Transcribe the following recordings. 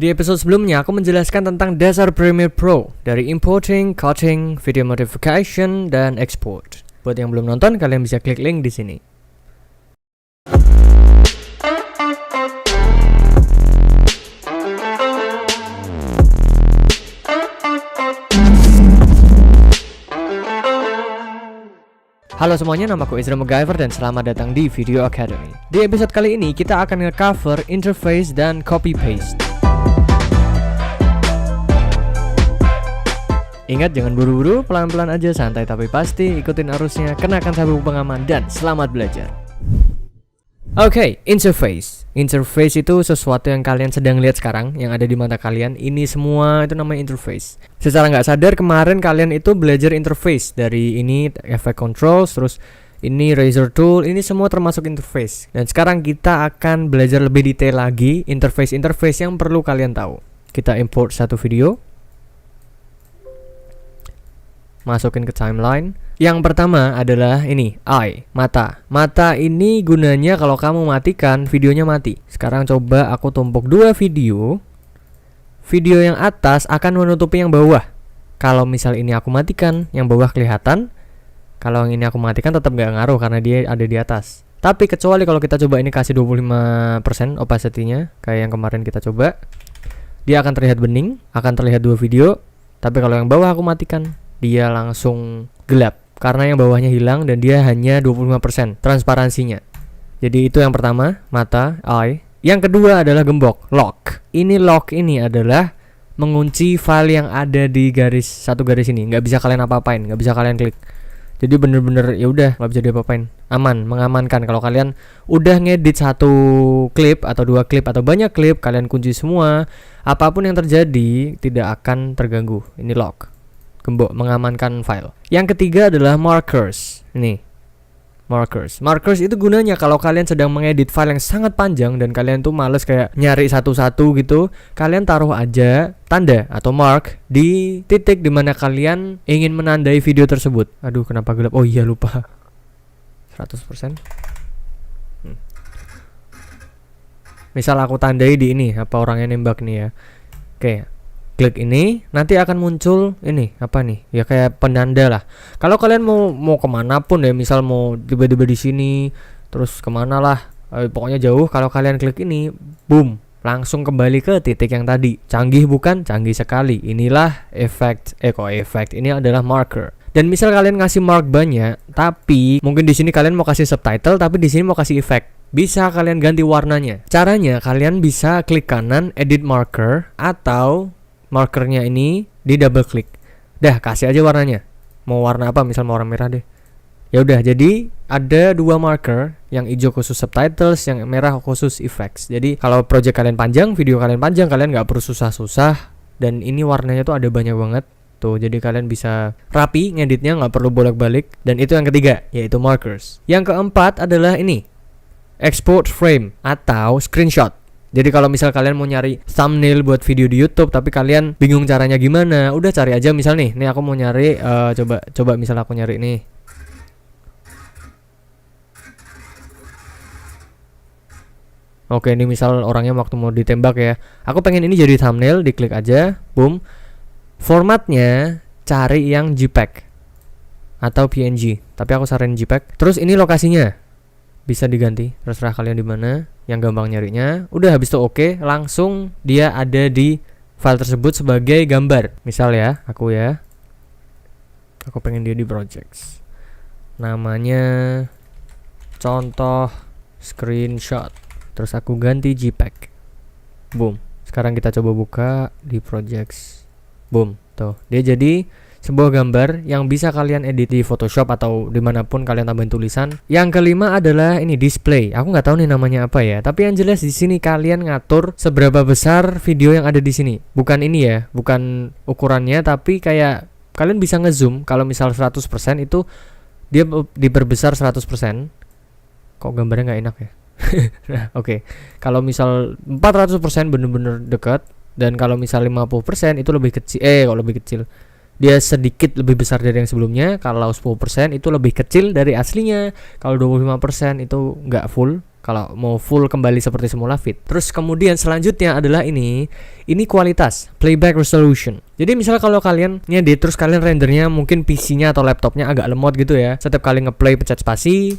Di episode sebelumnya aku menjelaskan tentang dasar Premiere Pro dari importing, cutting, video modification, dan export. Buat yang belum nonton, kalian bisa klik link di sini. Halo semuanya, namaku Ezra MacGyver dan selamat datang di Video Academy. Di episode kali ini kita akan nge-cover interface dan copy paste. Ingat, jangan buru-buru, pelan-pelan aja, santai tapi pasti, ikutin arusnya, kenakan sabuk pengaman, dan selamat belajar. Oke, interface. Interface itu sesuatu yang kalian sedang lihat sekarang, yang ada di mata kalian. Ini semua itu namanya interface. Secara nggak sadar kemarin kalian itu belajar interface. Dari ini effect controls, terus ini razor tool, ini semua termasuk interface. Dan sekarang kita akan belajar lebih detail lagi interface-interface yang perlu kalian tahu. Kita import satu video, masukin ke timeline. Yang pertama adalah ini, eye, mata. Mata ini gunanya kalau kamu matikan, videonya mati. Sekarang coba aku tumpuk dua video. Video yang atas akan menutupi yang bawah. Kalau misal ini aku matikan, yang bawah kelihatan. Kalau yang ini aku matikan tetap gak ngaruh karena dia ada di atas. Tapi kecuali kalau kita coba ini kasih 25% opacity-nya, kayak yang kemarin kita coba, dia akan terlihat bening, akan terlihat dua video. Tapi kalau yang bawah aku matikan, dia langsung gelap karena yang bawahnya hilang dan dia hanya 25% transparansinya. Jadi itu yang pertama, mata, eye. Yang kedua adalah gembok, lock. Ini lock ini adalah mengunci file yang ada di satu garis ini. Nggak bisa kalian apa-apain, nggak bisa kalian klik. Jadi bener-bener ya udah nggak bisa diapa-apain. Aman, mengamankan. Kalau kalian udah ngedit satu klip atau dua klip atau banyak klip, kalian kunci semua. Apapun yang terjadi tidak akan terganggu. Ini lock. Gembok, mengamankan file. Yang ketiga adalah markers. Ini markers. Markers itu gunanya kalau kalian sedang mengedit file yang sangat panjang dan kalian tuh males kayak nyari satu-satu gitu, kalian taruh aja tanda atau mark di titik dimana kalian ingin menandai video tersebut. Aduh, kenapa gelap? Oh iya, lupa. 100%. Misal aku tandai di ini, apa orangnya nembak nih ya. Oke. Klik ini, nanti akan muncul ini apa nih? Ya kayak penanda lah. Kalau kalian mau kemana pun ya, misal mau tiba-tiba di sini, terus kemana lah, pokoknya jauh. Kalau kalian klik ini, boom, langsung kembali ke titik yang tadi. Canggih bukan? Canggih sekali. Inilah efek. Ini adalah marker. Dan misal kalian ngasih mark banyak, tapi mungkin di sini kalian mau kasih subtitle, tapi di sini mau kasih efek. Bisa kalian ganti warnanya. Caranya kalian bisa klik kanan, edit marker, atau markernya ini di double klik. Dah, kasih aja warnanya. Mau warna apa? Misal mau warna merah deh. Ya udah, jadi ada dua marker, yang hijau khusus subtitles, yang merah khusus effects. Jadi kalau project kalian panjang, video kalian panjang, kalian nggak perlu susah-susah. Dan ini warnanya tuh ada banyak banget. Tuh, jadi kalian bisa rapi ngeditnya, nggak perlu bolak-balik. Dan itu yang ketiga, yaitu markers. Yang keempat adalah ini, export frame atau screenshot. Jadi kalau misal kalian mau nyari thumbnail buat video di YouTube tapi kalian bingung caranya gimana, udah cari aja. Misal nih aku mau nyari coba misal aku nyari nih. Oke, ini misal orangnya waktu mau ditembak ya. Aku pengen ini jadi thumbnail, diklik aja, boom. Formatnya cari yang JPEG atau PNG, tapi aku saranin JPEG. Terus ini lokasinya bisa diganti, terserah kalian di mana yang gampang nyarinya. Udah, habis itu oke, langsung dia ada di file tersebut sebagai gambar. Misal ya, aku pengen dia di projects, namanya contoh screenshot, terus aku ganti JPEG, boom. Sekarang kita coba buka di projects, boom, tuh dia jadi sebuah gambar yang bisa kalian edit di Photoshop atau dimanapun kalian tambahin tulisan. Yang kelima adalah ini display. Aku nggak tahu nih namanya apa ya. Tapi yang jelas di sini kalian ngatur seberapa besar video yang ada di sini. Bukan ini ya, bukan ukurannya, tapi kayak kalian bisa ngezoom. Kalau misal 100% itu dia diperbesar 100%. Kok gambarnya nggak enak ya? Nah, oke. Kalau misal 400% bener-bener dekat, dan kalau misal 50% itu lebih kecil. Kalau lebih kecil, dia sedikit lebih besar dari yang sebelumnya. Kalau 10% itu lebih kecil dari aslinya. Kalau 25% itu nggak full, Kalau mau full kembali seperti semula fit. Terus kemudian selanjutnya adalah ini kualitas playback resolution. Jadi misalnya kalau kalian ngedit terus kalian rendernya mungkin PC-nya atau laptopnya agak lemot gitu ya. Setiap kali ngeplay pencet spasi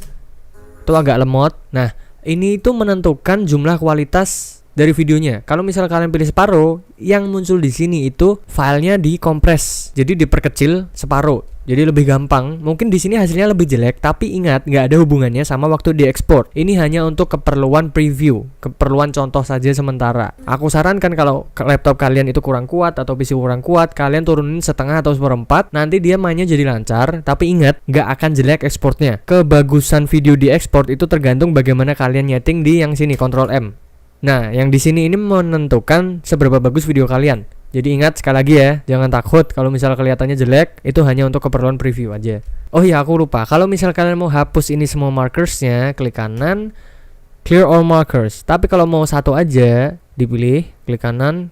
itu agak lemot. Nah, ini itu menentukan jumlah kualitas dari videonya. Kalau misal kalian pilih separuh, yang muncul di sini itu filenya dikompres, jadi diperkecil separuh, jadi lebih gampang. Mungkin di sini hasilnya lebih jelek, tapi ingat nggak ada hubungannya sama waktu diekspor. Ini hanya untuk keperluan preview, keperluan contoh saja sementara. Aku sarankan kalau laptop kalian itu kurang kuat atau PC kurang kuat, kalian turunin setengah atau seperempat. Nanti dia mainnya jadi lancar, tapi ingat nggak akan jelek ekspornya. Kebagusan video diekspor itu tergantung bagaimana kalian nyeting di yang sini, Ctrl M. Nah, yang di sini ini menentukan seberapa bagus video kalian. Jadi ingat sekali lagi ya, jangan takut kalau misal kelihatannya jelek, itu hanya untuk keperluan preview aja. Oh iya, aku lupa. Kalau misal kalian mau hapus ini semua markersnya, klik kanan, clear all markers. Tapi kalau mau satu aja, dipilih, klik kanan,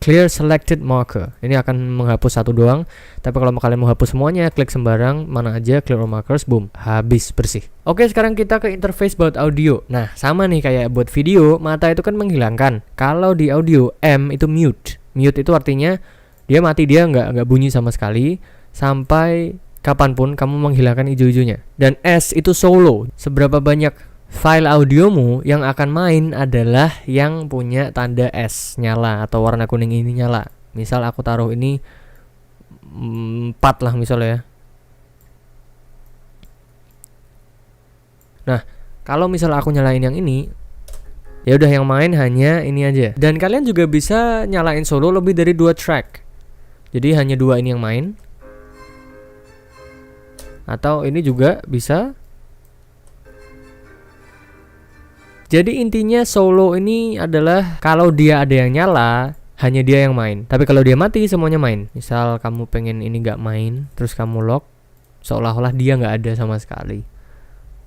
clear selected marker. Ini akan menghapus satu doang. Tapi kalau kalian mau hapus semuanya, klik sembarang mana aja, clear all markers, boom, habis, bersih. Oke, sekarang kita ke interface buat audio. Nah, sama nih kayak buat video, mata itu kan menghilangkan. Kalau di audio, M itu mute. Mute itu artinya dia mati, dia nggak bunyi sama sekali sampai kapanpun kamu menghilangkan hijau-hijaunya. Dan S itu solo. Seberapa banyak file audiomu yang akan main adalah yang punya tanda S nyala atau warna kuning ini nyala. Misal aku taruh ini 4 lah misalnya ya. Nah, kalau misal aku nyalain yang ini, ya udah yang main hanya ini aja. Dan kalian juga bisa nyalain solo lebih dari 2 track. Jadi hanya 2 ini yang main. Atau ini juga bisa. Jadi intinya solo ini adalah kalau dia ada yang nyala, hanya dia yang main. Tapi kalau dia mati, semuanya main. Misal kamu pengen ini gak main, terus kamu lock, seolah-olah dia gak ada sama sekali.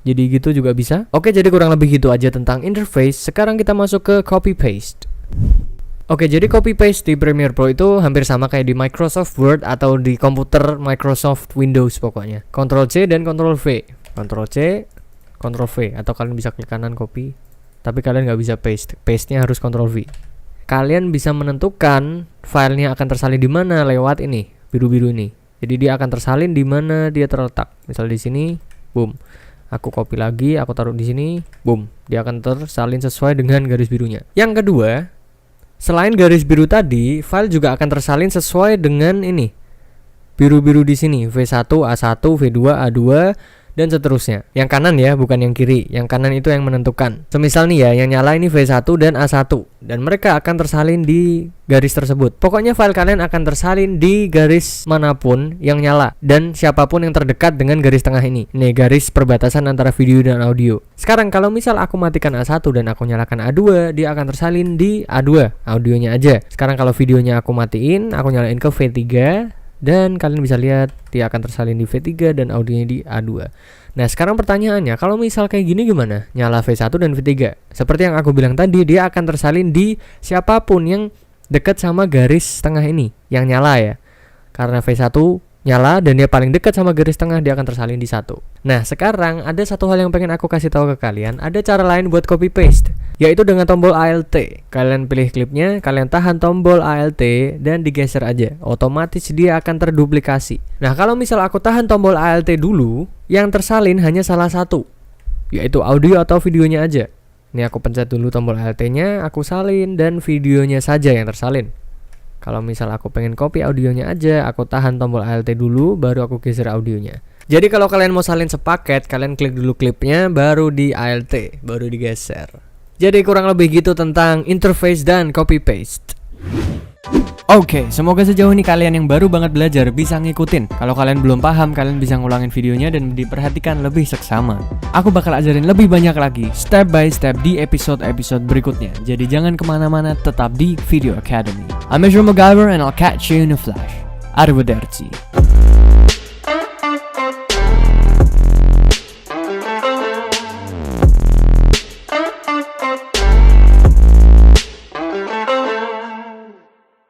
Jadi gitu juga bisa. Oke, jadi kurang lebih gitu aja tentang interface. Sekarang kita masuk ke copy paste. Oke, jadi copy paste di Premiere Pro itu hampir sama kayak di Microsoft Word atau di komputer Microsoft Windows pokoknya. Ctrl C dan Ctrl V. Ctrl C, Ctrl V. Atau kalian bisa klik kanan copy, tapi kalian nggak bisa paste. Paste-nya harus Ctrl V. Kalian bisa menentukan filenya akan tersalin di mana lewat ini, biru-biru ini. Jadi dia akan tersalin di mana dia terletak. Misal di sini, boom. Aku copy lagi, aku taruh di sini, boom. Dia akan tersalin sesuai dengan garis birunya. Yang kedua, selain garis biru tadi, file juga akan tersalin sesuai dengan ini. Biru-biru di sini, V1, A1, V2, A2, dan seterusnya. Yang kanan ya, bukan yang kiri. Yang kanan itu yang menentukan. Semisal nih ya, yang nyala ini V1 dan A1, dan mereka akan tersalin di garis tersebut. Pokoknya file kalian akan tersalin di garis manapun yang nyala, dan siapapun yang terdekat dengan garis tengah ini. Nih, garis perbatasan antara video dan audio. Sekarang kalau misal aku matikan A1 dan aku nyalakan A2, dia akan tersalin di A2, audionya aja. Sekarang kalau videonya aku matiin, aku nyalain ke V3, dan kalian bisa lihat dia akan tersalin di V3 dan audionya di A2. Nah, sekarang pertanyaannya, kalau misal kayak gini gimana? Nyala V1 dan V3. Seperti yang aku bilang tadi, dia akan tersalin di siapapun yang dekat sama garis tengah ini, yang nyala ya. Karena V1 nyala dan dia paling dekat sama garis tengah, dia akan tersalin di 1. Nah, sekarang ada satu hal yang pengen aku kasih tahu ke kalian. Ada cara lain buat copy paste, yaitu dengan tombol Alt. Kalian pilih klipnya, kalian tahan tombol Alt dan digeser aja. Otomatis dia akan terduplikasi. Nah, kalau misal aku tahan tombol Alt dulu, yang tersalin hanya salah satu, yaitu audio atau videonya aja. Ini aku pencet dulu tombol Alt-nya, aku salin, dan videonya saja yang tersalin. Kalau misal aku pengen copy audionya aja, aku tahan tombol Alt dulu, baru aku geser audionya. Jadi kalau kalian mau salin sepaket, kalian klik dulu klipnya, baru di Alt, baru digeser. Jadi kurang lebih gitu tentang interface dan copy paste. Oke, semoga sejauh ini kalian yang baru banget belajar bisa ngikutin. Kalau kalian belum paham, kalian bisa ngulangin videonya dan diperhatikan lebih seksama. Aku bakal ajarin lebih banyak lagi, step by step di episode-episode berikutnya. Jadi jangan kemana-mana, tetap di Video Academy. I'm Ezra MacGyver and I'll catch you in a flash. Arrivederci.